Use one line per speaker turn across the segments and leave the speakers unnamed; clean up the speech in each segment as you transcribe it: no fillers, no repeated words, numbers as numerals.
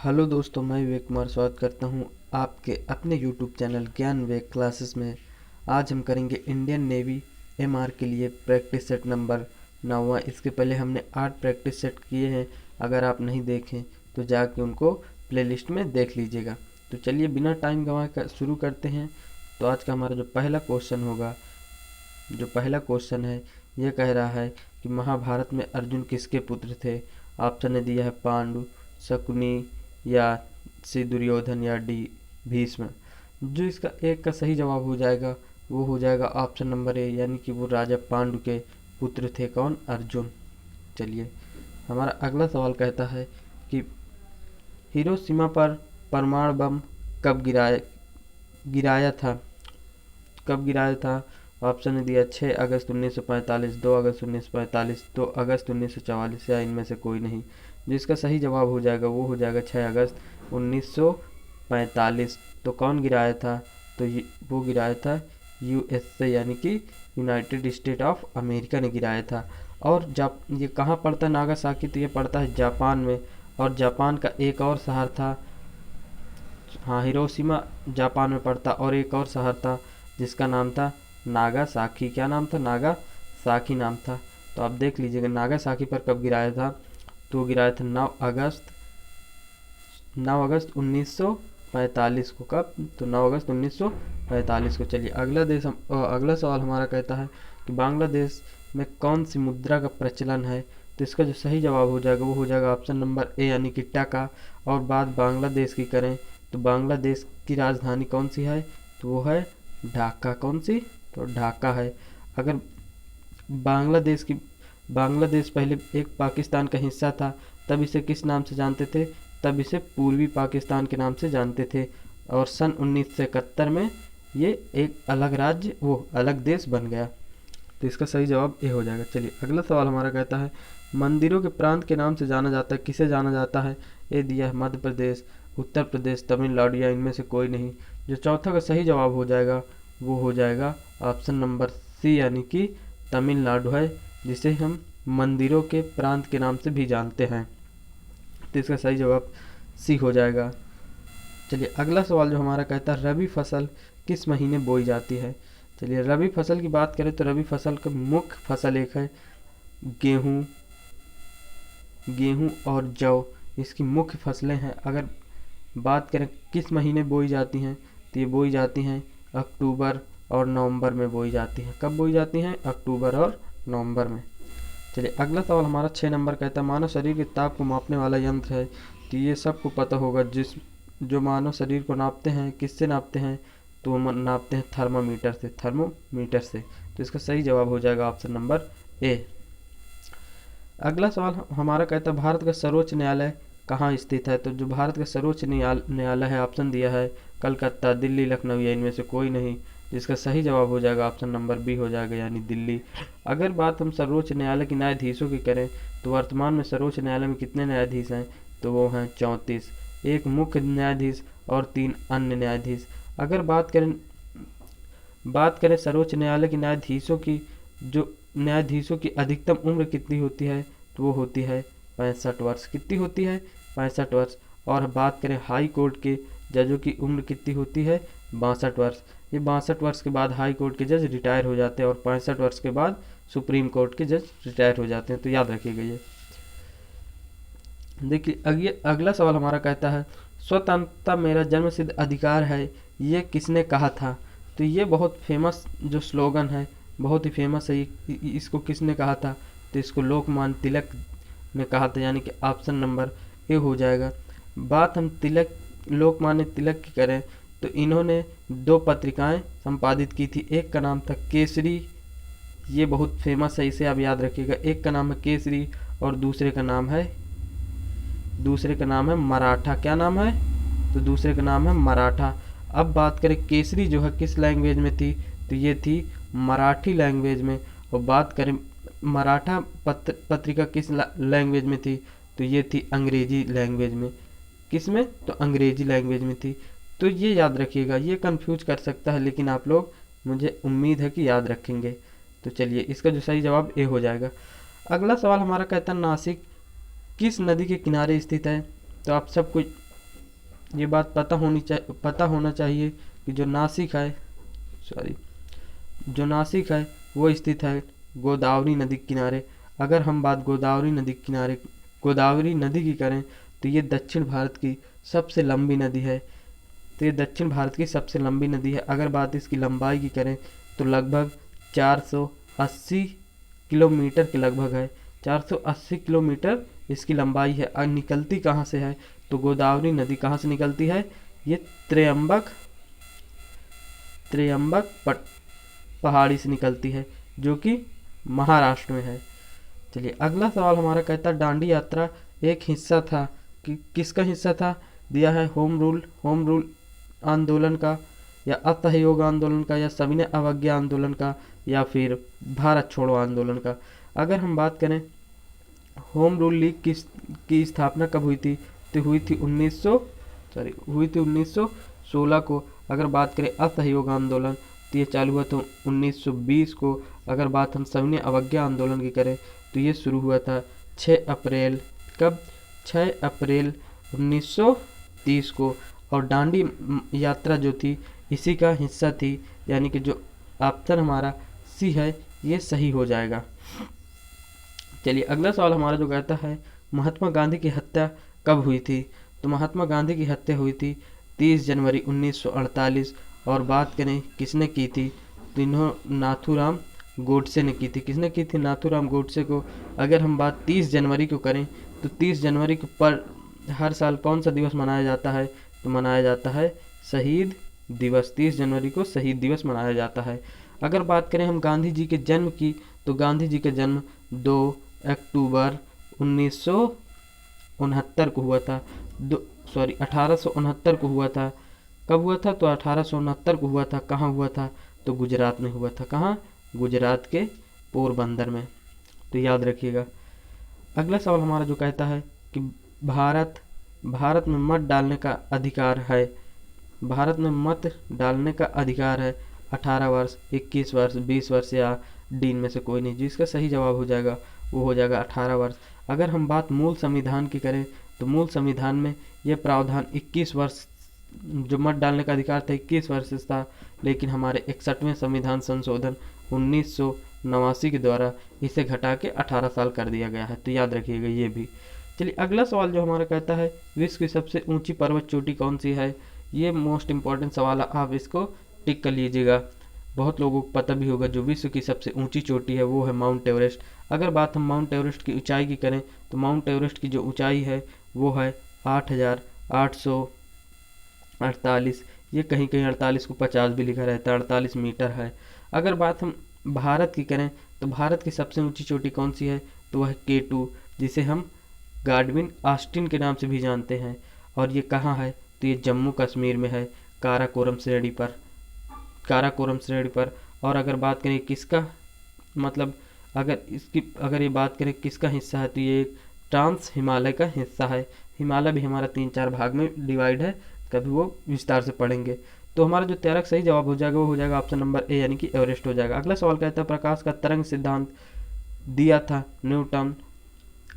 Hello दोस्तों, मैं विवेक कुमार स्वागत करता हूं आपके अपने यूट्यूब चैनल ज्ञान विवेक क्लासेस में। आज हम करेंगे इंडियन नेवी एमआर के लिए प्रैक्टिस सेट नंबर 9वां। इसके पहले हमने 8 प्रैक्टिस सेट किए हैं। अगर आप नहीं देखें तो जाके उनको प्लेलिस्ट में देख लीजिएगा। तो चलिए बिना टाइम गंवाए शुरू करते हैं। तो आज का हमारा जो पहला क्वेश्चन है ये कह रहा है कि महाभारत में अर्जुन किसके पुत्र थे। ऑप्शन ने दिया है पांडु, शकुनी या सी दुर्योधन या डी भीष्म। जो इसका एक का सही जवाब हो जाएगा वो हो जाएगा ऑप्शन नंबर ए, यानी कि वो राजा पांडु के पुत्र थे। कौन? अर्जुन। चलिए हमारा अगला सवाल कहता है कि हिरोशिमा पर परमाणु बम कब गिराया था। कब गिराया था? ऑप्शन ने दिया 6 अगस्त 1945, 2 अगस्त 1945, 2 अगस्त 1944 या इनमें से कोई नहीं। जिसका सही जवाब हो जाएगा वो हो जाएगा 6 अगस्त 1945। तो कौन गिराया था? तो वो गिराया था यूएसए, यानी कि यूनाइटेड स्टेट ऑफ अमेरिका ने गिराया था। और ये कहाँ पड़ता है नागासाकी? तो ये पड़ता है जापान में। और जापान का एक और शहर था, हाँ, हिरोशिमा जापान में पड़ता, और एक और शहर था जिसका नाम था नागासाकी। क्या नाम था? नागासाकी नाम था। तो आप देख लीजिएगा नागासाकी पर कब गिराया था। तो गिराया था 9 अगस्त 1945 को। कब? तो 9 अगस्त 1945 को। चलिए अगला सवाल हमारा कहता है कि बांग्लादेश में कौन सी मुद्रा का प्रचलन है। तो इसका जो सही जवाब हो जाएगा वो हो जाएगा ऑप्शन नंबर ए, यानी कि टका। और बात बांग्लादेश की करें तो बांग्लादेश की राजधानी कौन सी है? तो वो है ढाका। कौन सी? तो ढाका है। अगर बांग्लादेश पहले एक पाकिस्तान का हिस्सा था, तब इसे किस नाम से जानते थे? तब इसे पूर्वी पाकिस्तान के नाम से जानते थे। और सन 1971 में ये एक अलग राज्य, वो अलग देश बन गया। तो इसका सही जवाब ए हो जाएगा। चलिए अगला सवाल हमारा कहता है मंदिरों के प्रांत के नाम से जाना जाता है, किसे जाना जाता है? ए दिया है मध्य प्रदेश, उत्तर प्रदेश, तमिलनाडु या इनमें से कोई नहीं। जो चौथा का सही जवाब हो जाएगा वो हो जाएगा ऑप्शन नंबर सी, यानी कि तमिलनाडु है, जिसे हम मंदिरों के प्रांत के नाम से भी जानते हैं। तो इसका सही जवाब सी हो जाएगा। चलिए अगला सवाल जो हमारा कहता है रबी फसल किस महीने बोई जाती है। चलिए रबी फसल की बात करें तो रबी फसल का मुख्य फसल एक है गेहूं और जौ। इसकी मुख्य फसलें हैं। अगर बात करें किस महीने बोई जाती हैं तो ये बोई जाती हैं अक्टूबर और नवंबर में बोई जाती हैं। कब बोई जाती हैं? अक्टूबर और नवंबर में। चलिए अगला सवाल हमारा 6 नंबर कहता है मानव शरीर के ताप को मापने वाला यंत्र है। तो ये सबको पता होगा, जो मानव शरीर को नापते हैं, किससे नापते हैं? तो वो नापते हैं थर्मोमीटर से। तो इसका सही जवाब हो जाएगा ऑप्शन नंबर ए। अगला सवाल हमारा कहता है भारत का सर्वोच्च न्यायालय कहाँ स्थित है। तो जो भारत का सर्वोच्च न्यायालय है, ऑप्शन दिया है कलकत्ता, दिल्ली, लखनऊ या इनमें से कोई नहीं। जिसका सही जवाब हो जाएगा ऑप्शन नंबर बी हो जाएगा, यानी दिल्ली। अगर बात हम सर्वोच्च न्यायालय के न्यायाधीशों की करें तो वर्तमान में सर्वोच्च न्यायालय में कितने न्यायाधीश हैं? तो वो हैं 34, एक मुख्य न्यायाधीश और 3 अन्य न्यायाधीश। अगर बात करें सर्वोच्च न्यायालय के न्यायाधीशों की अधिकतम उम्र कितनी होती है? तो वो होती है 65 वर्ष। कितनी होती है? 65 वर्ष। और बात करें हाई कोर्ट के जजों की उम्र कितनी होती है? 62 वर्ष। ये 62 वर्ष के बाद हाई कोर्ट के जज रिटायर हो जाते हैं और 65 वर्ष के बाद सुप्रीम कोर्ट के जज रिटायर हो जाते हैं। तो याद रखिएगा ये। देखिए अगला सवाल हमारा कहता है स्वतंत्रता मेरा जन्मसिद्ध अधिकार है, ये किसने कहा था। तो ये बहुत फेमस जो स्लोगन है, बहुत ही फेमस है। इसको किसने कहा था? तो इसको लोकमान्य तिलक ने कहा था, यानी कि ऑप्शन नंबर ए हो जाएगा। बात हम लोकमान्य तिलक की करें तो इन्होंने 2 पत्रिकाएं संपादित की थी। एक का नाम था केसरी, ये बहुत फेमस है, इसे आप याद रखिएगा। एक का नाम है केसरी और दूसरे का नाम है मराठा। क्या नाम है? तो दूसरे का नाम है मराठा। अब बात करें केसरी जो है किस लैंग्वेज में थी, तो ये थी मराठी लैंग्वेज में। और बात करें मराठा पत्रिका किस लैंग्वेज में थी, तो ये थी अंग्रेजी लैंग्वेज में। किस में? तो अंग्रेजी लैंग्वेज में थी। तो ये याद रखिएगा, ये कंफ्यूज कर सकता है, लेकिन आप लोग, मुझे उम्मीद है कि याद रखेंगे। तो चलिए इसका जो सही जवाब ए हो जाएगा। अगला सवाल हमारा कहता है नासिक किस नदी के किनारे स्थित है। तो आप सबको ये बात पता होना चाहिए कि जो नासिक है वो स्थित है गोदावरी नदी के किनारे। अगर हम बात गोदावरी नदी की करें तो ये दक्षिण भारत की सबसे लंबी नदी है। अगर बात इसकी लंबाई की करें तो लगभग 480 किलोमीटर के लगभग है। 480 किलोमीटर इसकी लंबाई है। और निकलती कहाँ से है तो गोदावरी नदी कहाँ से निकलती है, ये त्र्यंबक पहाड़ी से निकलती है जो कि महाराष्ट्र में है। चलिए अगला सवाल हमारा कहता है दांडी यात्रा एक हिस्सा था कि किसका हिस्सा था, दिया है होम रूल आंदोलन का, या असहयोग आंदोलन का, या सविनय अवज्ञा आंदोलन का, या फिर भारत छोड़ो आंदोलन का। अगर हम बात करें होम रूल लीग की स्थापना कब हुई थी तो हुई थी 1916 को। अगर बात करें असहयोग आंदोलन तो ये चालू हुआ था 1920 को। अगर बात हम सविनय अवज्ञा आंदोलन की करें तो ये शुरू हुआ था 6 अप्रैल 1930 को। और दांडी यात्रा जो थी इसी का हिस्सा थी, यानी कि जो ऑप्शन हमारा सी है ये सही हो जाएगा। चलिए अगला सवाल हमारा जो कहता है महात्मा गांधी की हत्या कब हुई थी, तो महात्मा गांधी की हत्या हुई थी 30 जनवरी 1948। और बात करें किसने की थी तो नाथूराम गोडसे ने की थी। किसने की थी, नाथूराम गोडसे को। अगर हम बात 30 जनवरी को करें तो 30 जनवरी को पर हर साल कौन सा दिवस मनाया जाता है तो मनाया जाता है शहीद दिवस। 30 जनवरी को शहीद दिवस मनाया जाता है। अगर बात करें हम गांधी जी के जन्म की तो गांधी जी का जन्म 2 अक्टूबर 1969 को हुआ था। 1869 को हुआ था। कब हुआ था तो 1869 को हुआ था। कहाँ हुआ था तो गुजरात में हुआ था। कहाँ, गुजरात के पोरबंदर में, तो याद रखिएगा। अगला सवाल हमारा जो कहता है कि भारत में मत डालने का अधिकार है। भारत में मत डालने का अधिकार है 18 वर्ष, 21 वर्ष, 20 वर्ष या डीन में से कोई नहीं। जिसका सही जवाब हो जाएगा वो हो जाएगा 18 वर्ष। अगर हम बात मूल संविधान की करें तो मूल संविधान में यह प्रावधान 21 वर्ष, जो मत डालने का अधिकार था 21 वर्ष से था, लेकिन हमारे 61वें संविधान संशोधन 1989 के द्वारा इसे घटा के 18 साल कर दिया गया है। तो याद रखिएगा ये भी। चलिए अगला सवाल जो हमारा कहता है विश्व की सबसे ऊंची पर्वत चोटी कौन सी है। ये मोस्ट इंपॉर्टेंट सवाल है, आप इसको टिक कर लीजिएगा। बहुत लोगों को पता भी होगा जो विश्व की सबसे ऊंची चोटी है वो है माउंट एवरेस्ट। अगर बात हम माउंट एवरेस्ट की ऊंचाई की करें तो माउंट एवरेस्ट की जो ऊंचाई है वो है 8,848। ये कहीं कहीं 48 को 50 भी लिखा रहता है, 48 मीटर है। अगर बात हम भारत की करें तो भारत की सबसे ऊंची चोटी कौन सी है तो वह है K2, जिसे हम गाडविन ऑस्टिन के नाम से भी जानते हैं। और ये कहाँ है तो ये जम्मू कश्मीर में है, काराकोरम श्रेणी पर। और अगर बात करें किसका, मतलब अगर ये बात करें किसका हिस्सा है तो ये ट्रांस हिमालय का हिस्सा है। हिमालय भी हमारा 3-4 भाग में डिवाइड है, कभी वो विस्तार से पढ़ेंगे। तो हमारा जो 13 सही जवाब हो जाएगा वो हो जाएगा ऑप्शन नंबर ए, यानी कि एवरेस्ट हो जाएगा। अगला सवाल कहता है प्रकाश का तरंग सिद्धांत दिया था न्यूटन,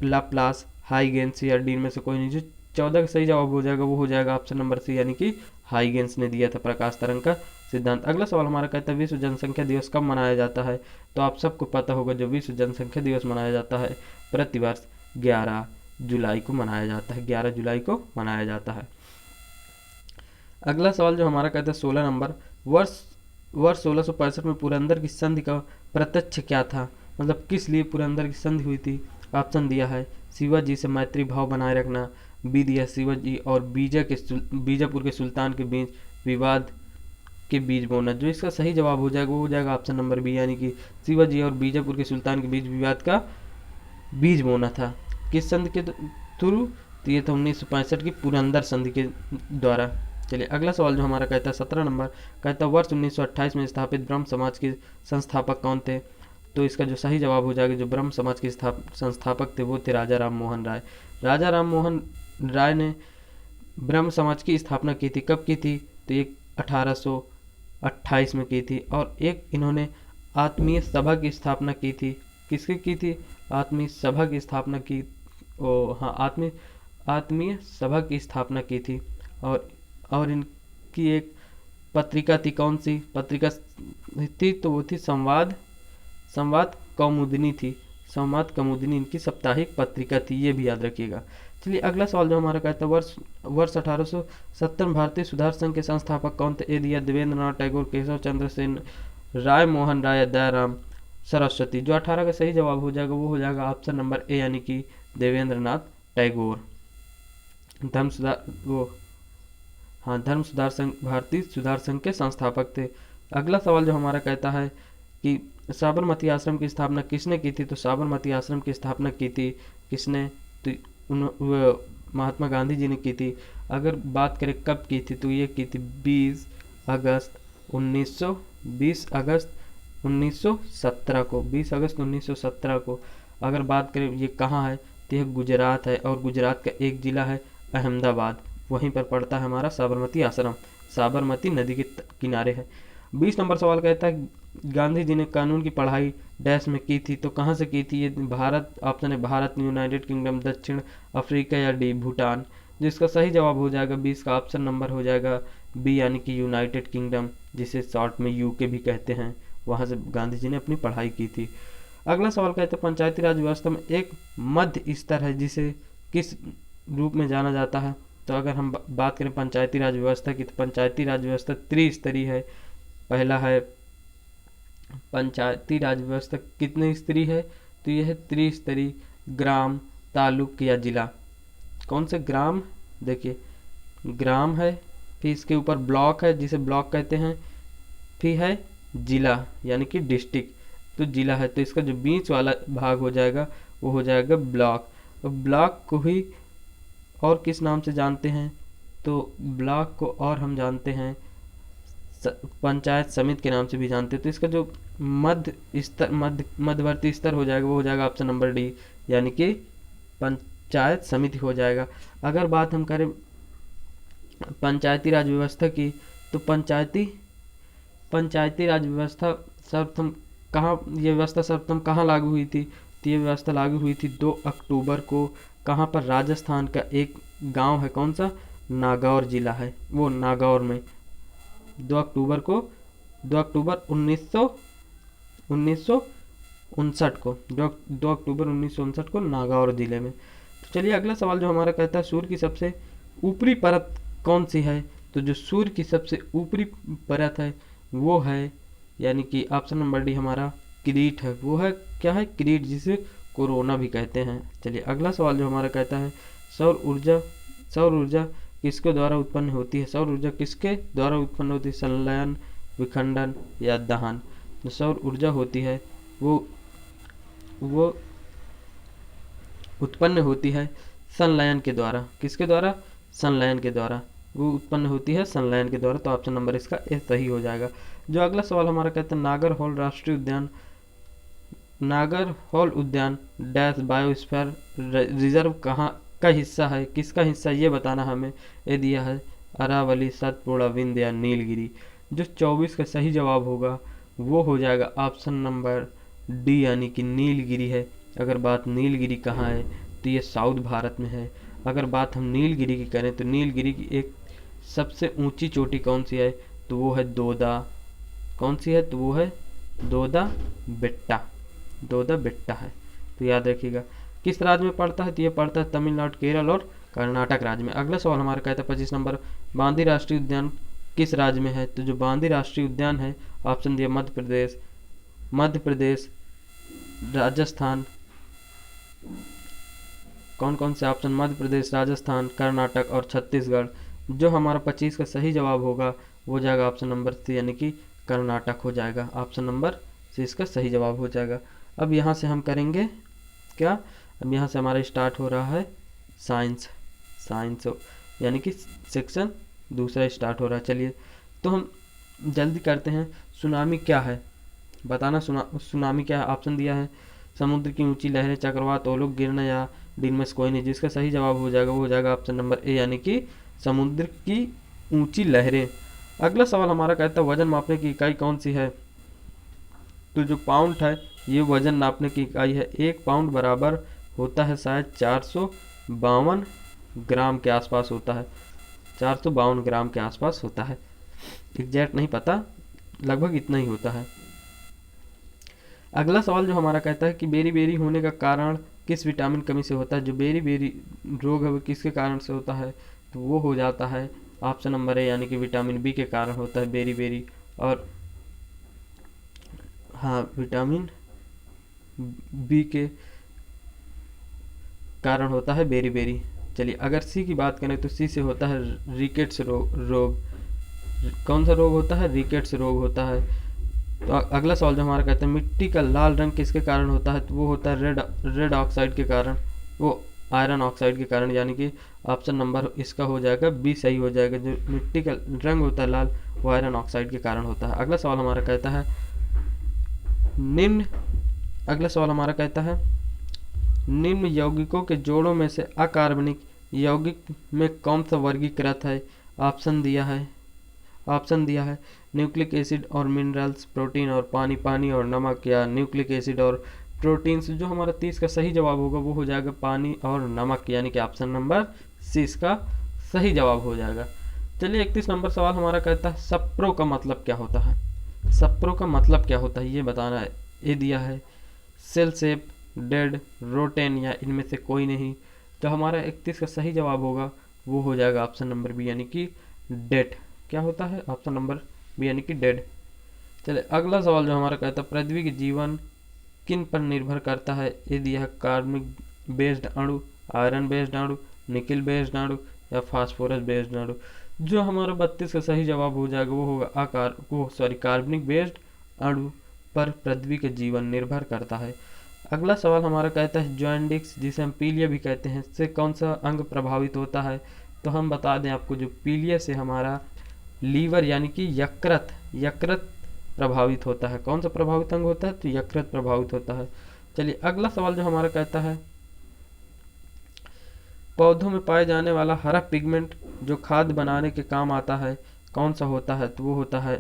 लाप्लास, हाइगेंस या डीन में से कोई नहीं। जो 14 का सही जवाब हो जाएगा वो हो जाएगा ऑप्शन नंबर सी, यानी कि हाइगेंस ने दिया था प्रकाश तरंग का सिद्धांत। अगला सवाल हमारा कहता है विश्व जनसंख्या दिवस कब मनाया जाता है। तो आप सबको पता होगा जो विश्व जनसंख्या दिवस मनाया जाता है प्रतिवर्ष 11 जुलाई को मनाया जाता है। 11 जुलाई को मनाया जाता है। अगला सवाल जो हमारा कहता है 16 नंबर, वर्ष 1665 में पुरंदर की संधि का प्रत्यक्ष क्या था, मतलब किस लिए पुरंदर की संधि हुई थी। ऑप्शन दिया है शिवाजी से मैत्री भाव बनाए रखना, बी दिया शिवाजी और बीजापुर के सुल्तान के बीच विवाद के बीज बोना। जो इसका सही जवाब हो जाएगा वो हो जाएगा ऑप्शन नंबर बी, यानी कि शिवाजी और बीजापुर के सुल्तान के बीच विवाद का बीज बोना था। किस संधि के थ्रू तो ये था 1965 की पुरंदर संधि के द्वारा। चलिए अगला सवाल जो हमारा कहता है 17 नंबर, कहता है वर्ष 1928 में स्थापित ब्रह्म समाज के संस्थापक कौन थे। तो इसका जो सही जवाब हो जाएगा जो ब्रह्म समाज के संस्थापक थे वो थे राजा राम मोहन राय। राजा राम मोहन राय ने ब्रह्म समाज की स्थापना की थी। कब की थी तो ये 1828 में की थी। और एक इन्होंने आत्मीय सभा की स्थापना की थी। किसकी की थी, आत्मीय सभा की स्थापना की, आत्मीय सभा की स्थापना की थी और इनकी एक पत्रिका थी। कौन सी पत्रिका थी? तो वो थी संवाद कौमुदनी थी। संवाद कौमुदनी इनकी साप्ताहिक पत्रिका थी, ये भी याद रखिएगा। चलिए अगला सवाल जो हमारा कहता है, वर्ष 1870 में भारतीय सुधार संघ के संस्थापक कौन थे? ए दिया देवेंद्र नाथ टैगोर, केशव चंद्र सेन, राय मोहन राय, दयाराम सरस्वती। जो 18 का सही जवाब हो जाएगा वो हो जाएगा ऑप्शन नंबर ए, यानी कि देवेंद्र नाथ टैगोर। धर्म सुधार संघ, भारतीय सुधार संघ के संस्थापक थे। अगला सवाल जो हमारा कहता है कि साबरमती आश्रम की स्थापना किसने की थी? तो साबरमती आश्रम की स्थापना की थी किसने? तो महात्मा गांधी जी ने की थी। अगर बात करें कब की थी, तो ये की थी 20 अगस्त 1917 को। 20 अगस्त 1917 को। अगर बात करें ये कहाँ है, तो यह गुजरात है, और गुजरात का एक जिला है अहमदाबाद, वहीं पर पड़ता है हमारा साबरमती आश्रम, साबरमती नदी के किनारे है। 20 नंबर सवाल कहता है गांधी जी ने कानून की पढ़ाई डैश में की थी? तो कहाँ से की थी? ये भारत, ऑप्शन है भारत, यूनाइटेड किंगडम, दक्षिण अफ्रीका या डी भूटान। जिसका सही जवाब हो जाएगा 20 का ऑप्शन नंबर हो जाएगा बी, यानी कि यूनाइटेड किंगडम, जिसे शॉर्ट में यूके भी कहते हैं। वहाँ से गांधी जी ने अपनी पढ़ाई की थी। अगला सवाल कहते हैं पंचायती राज व्यवस्था में एक मध्य स्तर है जिसे किस रूप में जाना जाता है? तो अगर हम बात करें पंचायती राज व्यवस्था की, तो पंचायती राज व्यवस्था त्रिस्तरीय है। पहला है पंचायती राज व्यवस्था कितने स्तरीय है? तो यह है त्रिस्तरीय, ग्राम, तालुक या जिला। कौन से ग्राम? देखिए ग्राम है, फिर इसके ऊपर ब्लॉक है जिसे ब्लॉक कहते हैं, फिर है जिला यानी कि डिस्ट्रिक्ट, तो जिला है। तो इसका जो बीच वाला भाग हो जाएगा वो हो जाएगा ब्लॉक। तो ब्लॉक को ही और किस नाम से जानते हैं? तो ब्लॉक को और हम जानते हैं पंचायत समिति के नाम से भी जानते हैं। तो इसका जो मध्यवर्ती स्तर हो जाएगा वो हो जाएगा ऑप्शन नंबर डी, यानी कि पंचायत समिति हो जाएगा। अगर बात हम करें पंचायती राज व्यवस्था की, तो पंचायती राज व्यवस्था सर्वप्रथम कहाँ लागू हुई थी? तो ये व्यवस्था लागू हुई थी 2 अक्टूबर को। कहाँ पर? राजस्थान का एक गांव है, कौन सा? नागौर जिला है, वो नागौर में 2 अक्टूबर 1959 को 2 अक्टूबर 1959 को नागौर जिले में। तो चलिए अगला सवाल जो हमारा कहता है सूर्य की सबसे ऊपरी परत कौन सी है? तो जो सूर्य की सबसे ऊपरी परत है वो है, यानी कि ऑप्शन नंबर डी हमारा किरीट है। वो है क्या है? किरीट, जिसे कोरोना भी कहते हैं। चलिए अगला सवाल जो हमारा कहता है सौर ऊर्जा किसके द्वारा उत्पन्न होती है? सौर ऊर्जा किसके द्वारा उत्पन्न होती है? संलयन, विखंडन या दहन। जो सौर ऊर्जा होती है वो उत्पन्न होती है संलयन के द्वारा। किसके द्वारा? संलयन के द्वारा। वो उत्पन्न होती है संलयन के द्वारा। तो ऑप्शन नंबर इसका ए सही हो जाएगा। जो अगला सवाल हमारा कहता है नागरहोल उद्यान डैश बायोस्फीयर रिजर्व कहाँ का हिस्सा है? किसका हिस्सा ये बताना हमें। ये दिया है अरावली, सतपुड़ा, विंध्य या नीलगिरी। जो 24 का सही जवाब होगा वो हो जाएगा ऑप्शन नंबर डी, यानी कि नीलगिरी है। अगर बात नीलगिरी कहाँ है, तो ये साउथ भारत में है। अगर बात हम नीलगिरी की करें, तो नीलगिरी की एक सबसे ऊंची चोटी कौन सी है? तो वो है दोदा। कौन सी है? तो वो है दोदा बेट्टा है। तो याद रखिएगा। किस राज्य में पड़ता है? तो ये पड़ता है तमिलनाडु, केरल और कर्नाटक राज्य में। अगला सवाल हमारा कहता है 25 नंबर बांदी राष्ट्रीय उद्यान किस राज्य में है? तो जो बांदी राष्ट्रीय उद्यान है ऑप्शन दिया मध्य प्रदेश, राजस्थान। कौन से ऑप्शन? मध्य प्रदेश, राजस्थान, कर्नाटक और छत्तीसगढ़। जो हमारा 25 का सही जवाब होगा वो जाएगा ऑप्शन नंबर सी, यानी कि कर्नाटक हो जाएगा। ऑप्शन नंबर सी इसका सही जवाब हो जाएगा। अब यहाँ से हम करेंगे क्या? अब यहाँ से हमारा स्टार्ट हो रहा है साइंस, यानी कि सेक्शन दूसरा स्टार्ट हो रहा है। चलिए तो हम जल्दी करते हैं। सुनामी क्या है बताना। सुनामी क्या है? ऑप्शन दिया है समुद्र की ऊंची लहरें, चक्रवात, ओलोग गिरना या दिन में से कोई नहीं। जिसका सही जवाब हो जाएगा वो हो जाएगा ऑप्शन नंबर ए, यानी कि समुद्र की ऊंची लहरें। अगला सवाल हमारा कहता है वजन मापने की इकाई कौन सी है? तो जो पाउंड है ये वजन नापने की इकाई है। 1 पाउंड बराबर होता है शायद 452 ग्राम के आसपास होता है। 452 ग्राम के आसपास होता है। एग्जैक्ट नहीं पता, लगभग इतना ही होता है। अगला सवाल जो हमारा कहता है कि बेरी बेरी होने का कारण किस विटामिन कमी से होता है। जो बेरी बेरी रोग है वो किसके कारण से होता है, तो वो हो जाता है ऑप्शन नंबर ए यानी कि विटामिन बी के कारण होता है बेरी बेरी। और हाँ, विटामिन बी के कारण होता है बेरी बेरी। चलिए अगर सी की बात करें तो सी से होता है रिकेट्स रोग। कौन सा रोग होता है, रिकेट्स रोग होता है। तो अगला सवाल जो हमारा कहता है मिट्टी का लाल रंग किसके कारण होता है, तो वो होता है रेड ऑक्साइड के कारण, वो आयरन ऑक्साइड के कारण, यानी कि ऑप्शन नंबर इसका हो जाएगा बी सही हो जाएगा। जो मिट्टी का रंग होता है लाल, वो आयरन ऑक्साइड के कारण होता है। अगला सवाल हमारा कहता है निम्न यौगिकों के जोड़ों में से अकार्बनिक यौगिक में कौन सा वर्गीकृत है। ऑप्शन दिया है न्यूक्लिक एसिड और मिनरल्स, प्रोटीन और पानी, पानी और नमक, या न्यूक्लिक एसिड और प्रोटीन्स। जो हमारा 30 का सही जवाब होगा वो हो जाएगा पानी और नमक, यानी कि ऑप्शन नंबर सी इसका सही जवाब हो जाएगा। चलिए 31 नंबर सवाल हमारा कहता है सप्रो का मतलब क्या होता है। सप्रो का मतलब क्या होता है ये बताना है। ये दिया है सेल शेप, डेड, रोटेन या इनमें से कोई नहीं। तो हमारा 31 का सही जवाब होगा वो हो जाएगा ऑप्शन नंबर बी यानी कि डेड। क्या होता है, ऑप्शन नंबर बी यानी कि डेड। चलिए अगला सवाल जो हमारा कहता है पृथ्वी के जीवन किन पर निर्भर करता है। ये दिया है कार्बनिक बेस्ड अणु, आयरन बेस्ड अणु, निकिल बेस्ड अणु या फास्फोरस बेस्ड अणु। जो हमारा 32 का सही जवाब हो जाएगा वो होगा कार्बनिक बेस्ड अणु पर पृथ्वी के जीवन निर्भर करता है। अगला सवाल हमारा कहता है जॉइंडिक्स जिसे हम पीलिया भी कहते हैं से कौन सा अंग प्रभावित होता है। तो हम बता दें आपको जो पीलिया से हमारा लीवर यानी कि यकृत प्रभावित होता है। कौन सा प्रभावित अंग होता है, तो यकृत प्रभावित होता है। चलिए अगला सवाल जो हमारा कहता है पौधों में पाए जाने वाला हरा पिगमेंट जो खाद बनाने के काम आता है कौन सा होता है, तो वो होता है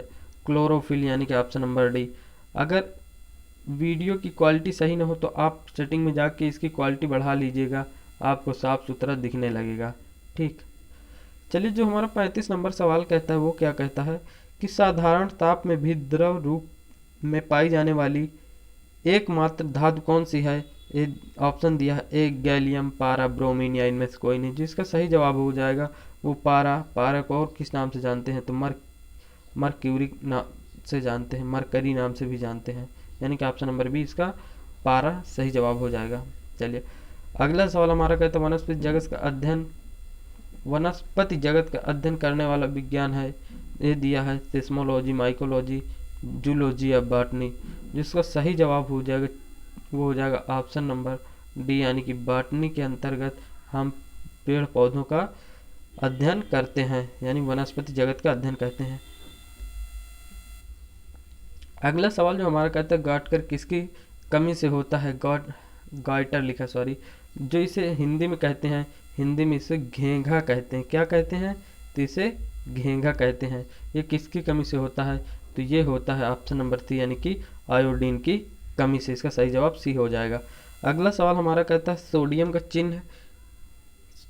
क्लोरोफिल, यानी कि ऑप्शन नंबर डी। अगर वीडियो की क्वालिटी सही ना हो तो आप सेटिंग में जाके इसकी क्वालिटी बढ़ा लीजिएगा, आपको साफ सुथरा दिखने लगेगा। ठीक, चलिए जो हमारा 35 नंबर सवाल कहता है वो क्या कहता है कि साधारण ताप में भी द्रव रूप में पाई जाने वाली एकमात्र धातु कौन सी है। ये ऑप्शन दिया है ए गैलियम, पारा, ब्रोमीन या इनमें से कोई नहीं। जिसका सही जवाब हो जाएगा वो पारा को और किस नाम से जानते हैं, तो मरक्यूरी नाम से जानते हैं, मरकरी नाम से भी जानते हैं, यानी कि ऑप्शन नंबर बी इसका पारा सही जवाब हो जाएगा। चलिए अगला सवाल हमारा कहता है वनस्पति जगत का अध्ययन करने वाला विज्ञान है। ये दिया है सिस्मोलॉजी, माइकोलॉजी, जूलॉजी या बॉटनी। जिसका सही जवाब हो जाएगा वो हो जाएगा ऑप्शन नंबर डी, यानी कि बॉटनी के अंतर्गत हम पेड़ पौधों का अध्ययन करते हैं, यानी वनस्पति जगत का अध्ययन करते हैं। अगला सवाल जो हमारा कहता है गाटकर किसकी कमी से होता है। गाइटर लिखा सॉरी, जो इसे हिंदी में कहते हैं, हिंदी में इसे घेंघा कहते हैं। क्या कहते हैं, तो इसे घेंघा कहते हैं। ये किसकी कमी से होता है, तो ये होता है ऑप्शन नंबर सी, यानी कि आयोडीन की कमी से। इसका सही जवाब सी हो जाएगा। अगला सवाल हमारा कहता है सोडियम का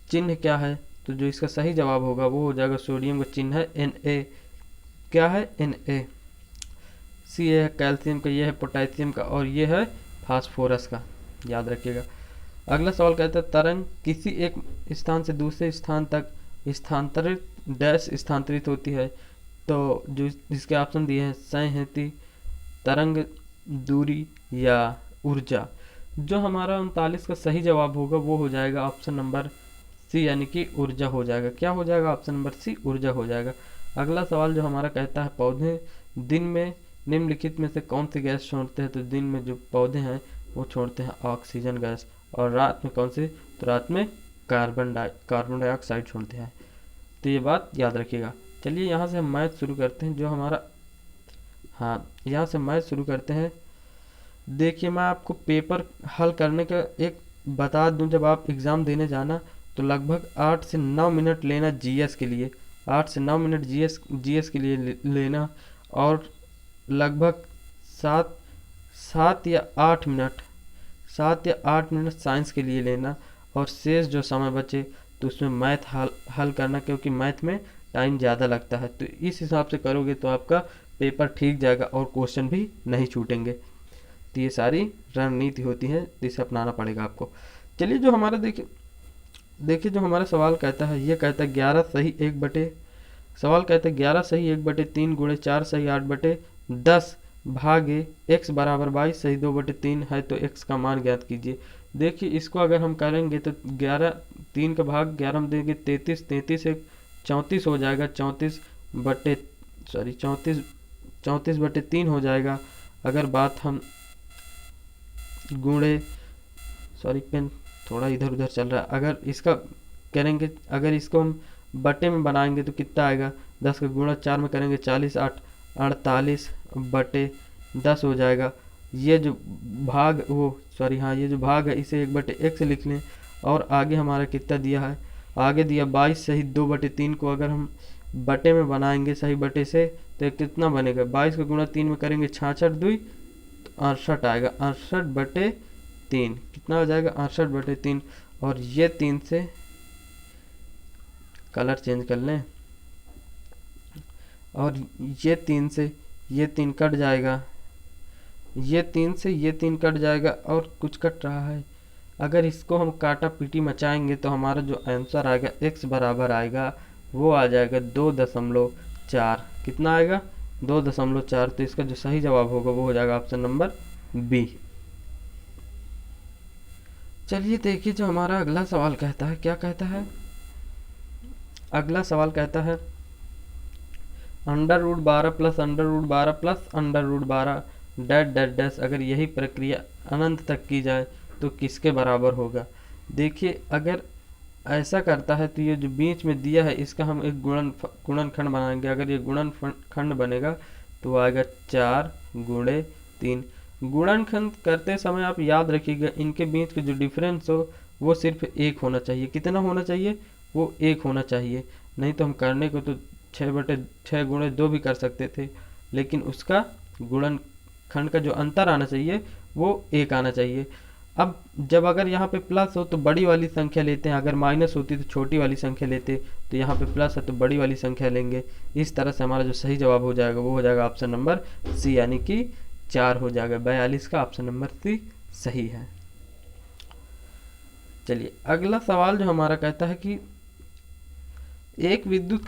चिन्ह क्या है, तो जो इसका सही जवाब होगा वो हो जाएगा सोडियम का चिन्ह है Na। क्या है, Na। सी है कैल्शियम का, ये है पोटेशियम का और ये है फास्फोरस का, याद रखिएगा। अगला सवाल कहता है तरंग किसी एक स्थान से दूसरे स्थान तक स्थानांतरित होती है। तो जो जिसके ऑप्शन दिए हैं संहति, तरंग दूरी या ऊर्जा। जो हमारा 39 का सही जवाब होगा वो हो जाएगा ऑप्शन नंबर सी, यानी कि ऊर्जा हो जाएगा। क्या हो जाएगा, ऑप्शन नंबर सी ऊर्जा हो जाएगा। अगला सवाल जो हमारा कहता है पौधे दिन में निम्नलिखित में से कौन सी गैस छोड़ते हैं। तो दिन में जो पौधे हैं वो छोड़ते हैं ऑक्सीजन गैस, और रात में कौन सी, तो रात में कार्बन डाइऑक्साइड छोड़ते हैं। तो ये बात याद रखिएगा। चलिए यहाँ से हम मैथ शुरू करते हैं। जो हमारा यहाँ से मैथ शुरू करते हैं। देखिए मैं आपको पेपर हल करने का एक बता दूं, जब आप एग्ज़ाम देने जाना तो लगभग 8 से 9 मिनट लेना जीएस के लिए, 8 से 9 मिनट जीएस के लिए लेना, और लगभग 7 या 8 मिनट साइंस के लिए लेना, और शेष जो समय बचे तो उसमें मैथ हल करना, क्योंकि मैथ में टाइम ज़्यादा लगता है, तो इस हिसाब से करोगे तो आपका पेपर ठीक जाएगा और क्वेश्चन भी नहीं छूटेंगे। तो ये सारी रणनीति होती है जिसे अपनाना पड़ेगा आपको। चलिए जो हमारा देखिए जो हमारा सवाल कहता है, ये कहता है 11 सही 1/, सवाल कहता है 11 सही 1/3 गुणे 4 सही 8/10 भागे x बराबर 22 सही 2/3 है, तो x का मान ज्ञात कीजिए। देखिए इसको अगर हम करेंगे तो 11 3 का भाग 11 हम देंगे 33, 33 एक 34 हो जाएगा, 34/3 हो जाएगा। अगर बात हम गुणे, पेन थोड़ा इधर उधर चल रहा है, अगर इसका करेंगे, अगर इसको हम बटे में बनाएंगे तो कितना आएगा, 10 का गुणा 4 में करेंगे 40 8 48/10 हो जाएगा। ये जो भाग ये जो भाग है इसे 1/x लिख लें, और आगे हमारा कितना दिया है, आगे दिया 22 सही 2/3 को अगर हम बटे में बनाएंगे सही बटे से तो कितना बनेगा, 22 का गुणा 3 में करेंगे 66 2 68 आएगा, 68/3 कितना हो जाएगा 68/3। और ये 3 से कलर चेंज कर लें, और ये 3 से ये 3 कट जाएगा, ये 3 से ये 3 कट जाएगा, और कुछ कट रहा है। अगर इसको हम काटा पीटी मचाएंगे तो हमारा जो आंसर आएगा x बराबर आएगा वो आ जाएगा 2.4, कितना आएगा 2.4। तो इसका जो सही जवाब होगा वो हो जाएगा ऑप्शन नंबर बी। चलिए देखिए जो हमारा अगला सवाल कहता है, क्या कहता है, अगला सवाल कहता है √12 plus √12 plus √12 dash dash dash, अगर यही प्रक्रिया अनंत तक की जाए तो किसके बराबर होगा। देखिए अगर ऐसा करता है तो ये जो बीच में दिया है इसका हम एक गुणनखंड बनाएंगे। अगर ये गुणनखंड बनेगा तो आएगा 4 गुणे 3। गुणनखंड करते समय आप याद रखिएगा इनके बीच के जो डिफरेंस हो वो सिर्फ 1 होना चाहिए। कितना होना चाहिए, वो 1 होना चाहिए। नहीं तो हम करने को तो 6/6 गुणे 2 भी कर सकते थे, लेकिन उसका गुणनखंड का जो अंतर आना चाहिए वो 1 आना चाहिए। अब जब अगर यहाँ पे प्लस हो तो बड़ी वाली संख्या लेते हैं, अगर माइनस होती तो छोटी वाली संख्या लेते, तो यहाँ पे प्लस है तो बड़ी वाली संख्या लेंगे। इस तरह से हमारा जो सही जवाब हो जाएगा वो हो जाएगा ऑप्शन नंबर सी, यानी कि 4 हो जाएगा। 42 का ऑप्शन नंबर सी सही है। चलिए अगला सवाल जो हमारा कहता है कि एक विद्युत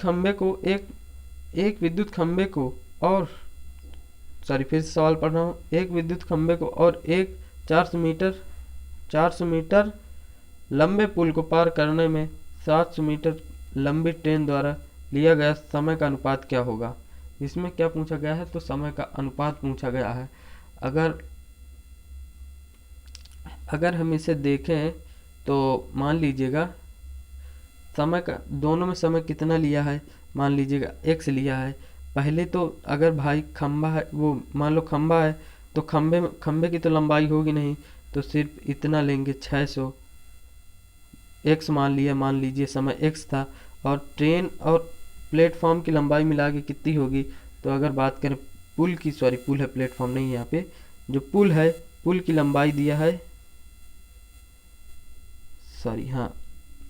खंबे को और फिर से सवाल पढ़ रहा हूँ। एक विद्युत खंबे को और एक 400 मीटर लंबे पुल को पार करने में 700 मीटर लंबी ट्रेन द्वारा लिया गया समय का अनुपात क्या होगा। इसमें क्या पूछा गया है, तो समय का अनुपात पूछा गया है। अगर हम इसे देखें तो मान लीजिएगा समय का, दोनों में समय कितना लिया है, मान लीजिएगा x लिया है। पहले तो अगर भाई खंबा है, वो मान लो खंबा है तो खंबे की तो लंबाई होगी नहीं, तो सिर्फ इतना लेंगे 600 x मान लीजिए समय x था, और ट्रेन और प्लेटफॉर्म की लंबाई मिला के कितनी होगी। तो अगर बात करें पुल की, पुल है प्लेटफॉर्म नहीं है यहाँ पे, जो पुल है पुल की लंबाई दिया है,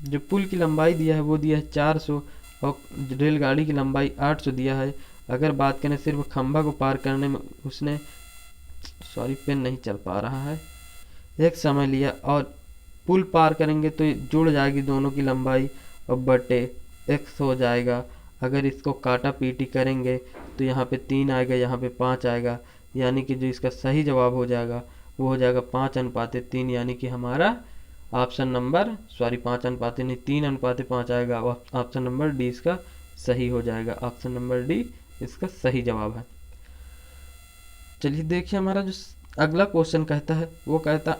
जो पुल की लंबाई दिया है वो दिया है 400, और रेलगाड़ी की लंबाई 800 दिया है। अगर बात करें सिर्फ खंबा को पार करने में उसने पेन नहीं चल पा रहा है, एक समय लिया, और पुल पार करेंगे तो जुड़ जाएगी दोनों की लंबाई और बटे x हो जाएगा। अगर इसको काटा पीटी करेंगे तो यहाँ पे 3 आएगा, यहाँ पे 5 आएगा, यानी कि जो इसका सही जवाब हो जाएगा वो हो जाएगा 5:3, यानी कि हमारा ऑप्शन नंबर 3:5 आएगा। ऑप्शन नंबर डी इसका सही हो जाएगा। ऑप्शन नंबर डी इसका सही जवाब है। चलिए देखिए हमारा जो अगला क्वेश्चन कहता है वो कहता है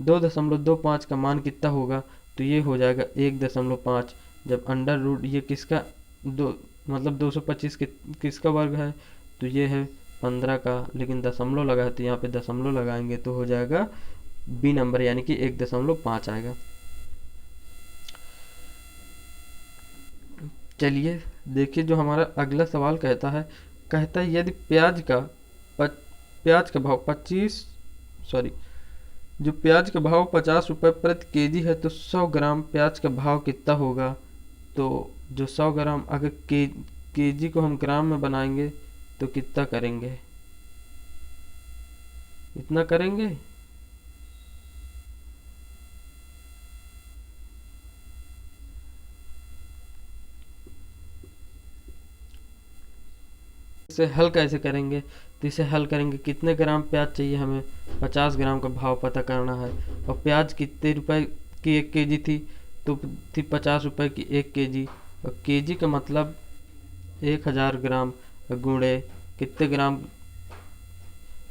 √2.25 का मान कितना होगा। तो ये हो जाएगा 1.5। जब अंडर ये किसका 225 किसका वर्ग है, तो ये है 15 का, लेकिन दशमलव लगा है तो यहाँ पे दशमलव लगाएंगे तो हो जाएगा बी नंबर, यानी कि 1.5 आएगा। चलिए देखिए जो हमारा अगला सवाल कहता है यदि प्याज का भाव जो प्याज का भाव 50 रुपये प्रति केजी है, तो 100 ग्राम प्याज का भाव कितना होगा? तो जो 100 ग्राम, अगर केजी को हम ग्राम में बनाएंगे तो कितना करेंगे? इतना करेंगे। इसे हल कैसे करेंगे? तो इसे हल करेंगे, कितने ग्राम प्याज चाहिए हमें, 50 ग्राम का भाव पता करना है। और प्याज कितने रुपए की 1 केजी थी? तो थी 50 रुपए की 1 केजी। और केजी का मतलब 1000 ग्राम गुणे कितने ग्राम,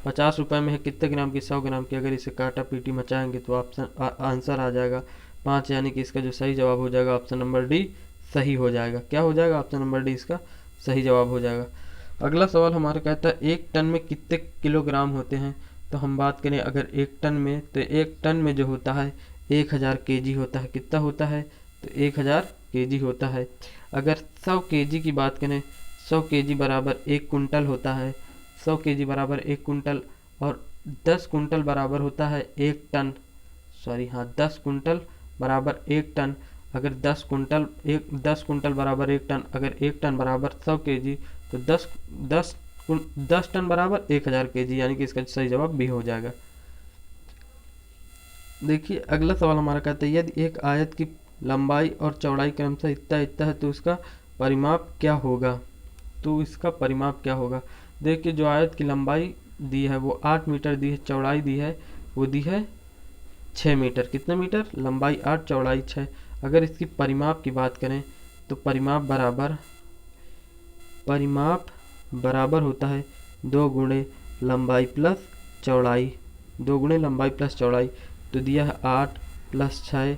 50 रुपए में है कितने ग्राम की, 100 ग्राम की। अगर इसे काटा पीटी मचाएंगे तो ऑप्शन आंसर आ जाएगा 5, यानी कि इसका जो सही जवाब हो जाएगा ऑप्शन नंबर डी सही हो जाएगा। क्या हो जाएगा? ऑप्शन नंबर डी इसका सही जवाब हो जाएगा। अगला सवाल हमारा कहता है 1 टन में कितने किलोग्राम होते हैं? तो हम बात करें अगर 1 टन में, तो 1 टन में जो होता है 1000 केजी होता है। कितना होता है? तो 1000 केजी होता है। अगर 100 केजी की बात करें, 100 केजी बराबर 1 कुंटल होता है। 100 केजी बराबर 1 कुंटल, और 10 कुंटल बराबर होता है 1 टन। सॉरी, हाँ, 10 कुंटल बराबर 1 टन। अगर 10 कुंटल बराबर 1 टन, अगर 1 टन बराबर 100 केजी, तो 10 टन बराबर 1000 केजी, यानी कि इसका सही जवाब बी हो जाएगा। देखिए अगला सवाल हमारा कहता है यदि एक आयत की लंबाई और चौड़ाई क्रमशः इतना इतना है तो इसका परिमाप क्या होगा? तो इसका परिमाप क्या होगा? देखिए जो आयत की लंबाई दी है वो 8 मीटर दी है, चौड़ाई दी है वो दी है 6 मीटर। कितने मीटर? लंबाई 8, चौड़ाई 6। अगर इसकी परिमाप की बात करें तो परिमाप बराबर होता है 2 गुणे लंबाई प्लस चौड़ाई। 2 गुणे लंबाई प्लस चौड़ाई, तो दिया है 8 प्लस 6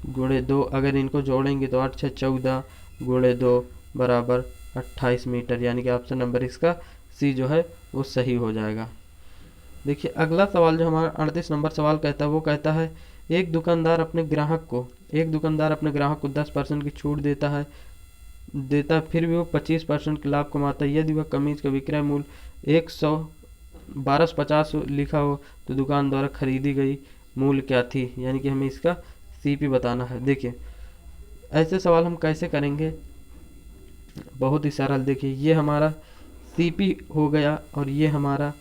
गुणे 2। अगर इनको जोड़ेंगे तो 8 6 14 गुणे 2 बराबर 28 मीटर, यानी कि ऑप्शन नंबर इसका सी जो है वो सही हो जाएगा। देखिए अगला सवाल जो हमारा 38 नंबर सवाल कहता है वो कहता है एक दुकानदार अपने ग्राहक को 10% की छूट देता है, फिर भी वो 25% के लाभ कमाता है। यदि वह कमीज का विक्रय मूल्य 1250 लिखा हो तो दुकान द्वारा खरीदी गई मूल्य क्या थी? यानी कि हमें इसका सीपी बताना है। देखिए ऐसे सवाल हम कैसे करेंगे, बहुत ही सरल। देखिए ये हमारा सीपी हो गया और ये हमारा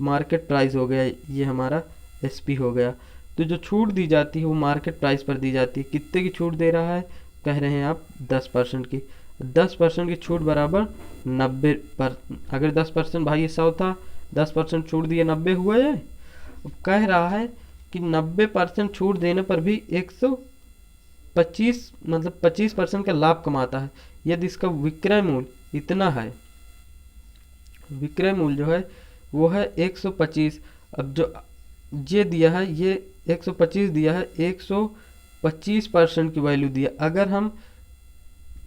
मार्केट प्राइस हो गया, ये हमारा एसपी हो गया। तो जो छूट दी जाती है वो मार्केट प्राइस पर दी जाती है। कितने की छूट दे रहा है? कह रहे हैं आप 10% की। 10% की छूट बराबर 90 पर। अगर 10% भाई 100 था, 10% छूट दिए 90 हुआ है। अब कह रहा है कि 90% छूट देने पर भी 125 मतलब 25% का लाभ कमाता है। यदि इसका विक्रय मूल्य इतना है, विक्रय मूल्य जो है वो है 125। अब जो ये दिया है ये 125 दिया है, 125% की वैल्यू दिया। अगर हम,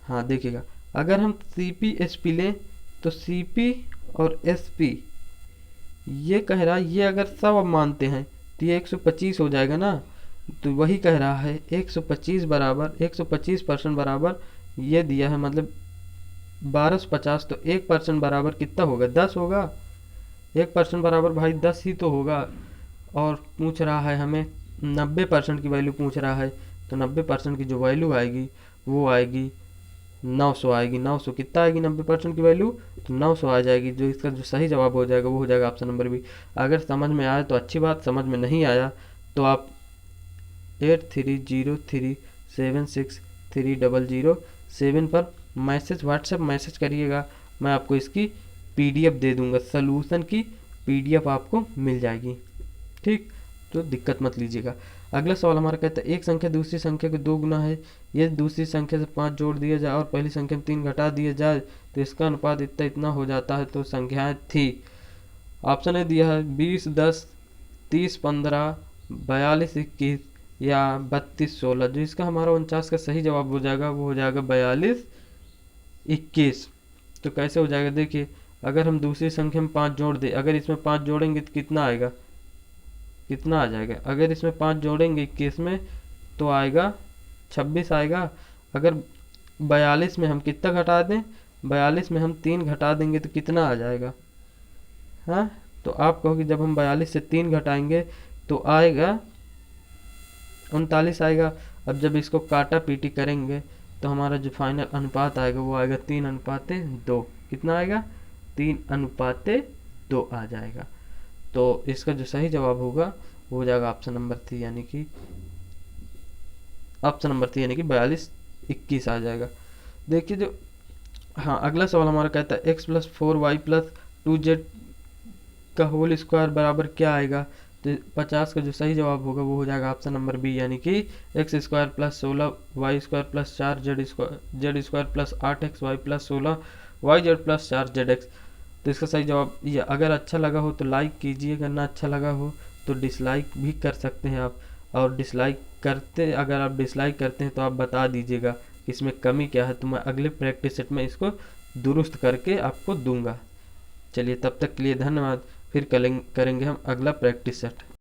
हाँ देखिएगा, अगर हम सीपी एसपी लें तो सीपी और एसपी ये कह रहा है, ये अगर सब अब मानते हैं तो ये 125 हो जाएगा ना। तो वही कह रहा है 125 बराबर 125% बराबर ये दिया है, मतलब 1250। तो 1% बराबर कितना होगा? 10 होगा। 1% बराबर भाई 10 ही तो होगा। और पूछ रहा है हमें 90% की वैल्यू पूछ रहा है, तो 90% की जो वैल्यू आएगी वो आएगी 900 आएगी। 900 कितना आएगी 90% की वैल्यू? तो 900 आ जाएगी। जो इसका जो सही जवाब हो जाएगा वो हो जाएगा ऑप्शन नंबर बी। अगर समझ में आया तो अच्छी बात, समझ में नहीं आया तो आप 8303763007 पर व्हाट्सएप मैसेज करिएगा। मैं आपको इसकी पीडीएफ दे दूंगा, सलूशन की पीडीएफ आपको मिल जाएगी। ठीक, तो दिक्कत मत लीजिएगा। अगला सवाल हमारा कहता है एक संख्या दूसरी संख्या के 2 गुना है। यदि दूसरी संख्या से 5 जोड़ दिया जाए और पहली संख्या में 3 घटा दिया जाए तो इसका अनुपात इतना इतना हो जाता है। तो संख्याएं थी, ऑप्शन ए दिया है 20 10 30 15 42 21 या 32 16। जो इसका हमारा 49 का सही जवाब हो जाएगा वो हो जाएगा 42 21। तो कैसे हो जाएगा? देखिए अगर हम दूसरी संख्या में 5 जोड़ दें, अगर इसमें 5 जोड़ेंगे तो कितना आएगा, कितना आ जाएगा? अगर इसमें 5 जोड़ेंगे 21 में तो आएगा 26 आएगा। अगर 42 में हम कितना घटा दें, 42 में हम 3 घटा देंगे तो कितना आ जाएगा? हाँ, तो आप कहोगे जब हम 42 से 3 घटाएंगे तो आएगा 39 आएगा। अब जब इसको काटा पीटी करेंगे तो हमारा जो फाइनल अनुपात आएगा वो आएगा 3:2। कितना आएगा? 3:2 आ जाएगा। तो इसका जो सही जवाब होगा वो हो जाएगा ऑप्शन नंबर 3, यानी कि ऑप्शन नंबर 3 यानी कि 42:21 आ जाएगा। देखिए जो हाँ अगला सवाल हमारा कहता है x+4y+2z का होल स्क्वायर बराबर क्या आएगा। तो 50 का जो सही जवाब होगा वो हो जाएगा ऑप्शन नंबर बी, यानी कि x² + 16 y² + 4z² +8xy + 16 yz + 4zx। तो इसका सही जवाब ये। अगर अच्छा लगा हो तो लाइक कीजिए, अगर ना अच्छा लगा हो तो डिसलाइक भी कर सकते हैं आप। और अगर आप डिसलाइक करते हैं तो आप बता दीजिएगा कि इसमें कमी क्या है, तो मैं अगले प्रैक्टिस सेट में इसको दुरुस्त करके आपको दूंगा। चलिए तब तक के लिए धन्यवाद। फिर करेंगे हम अगला प्रैक्टिस सेट।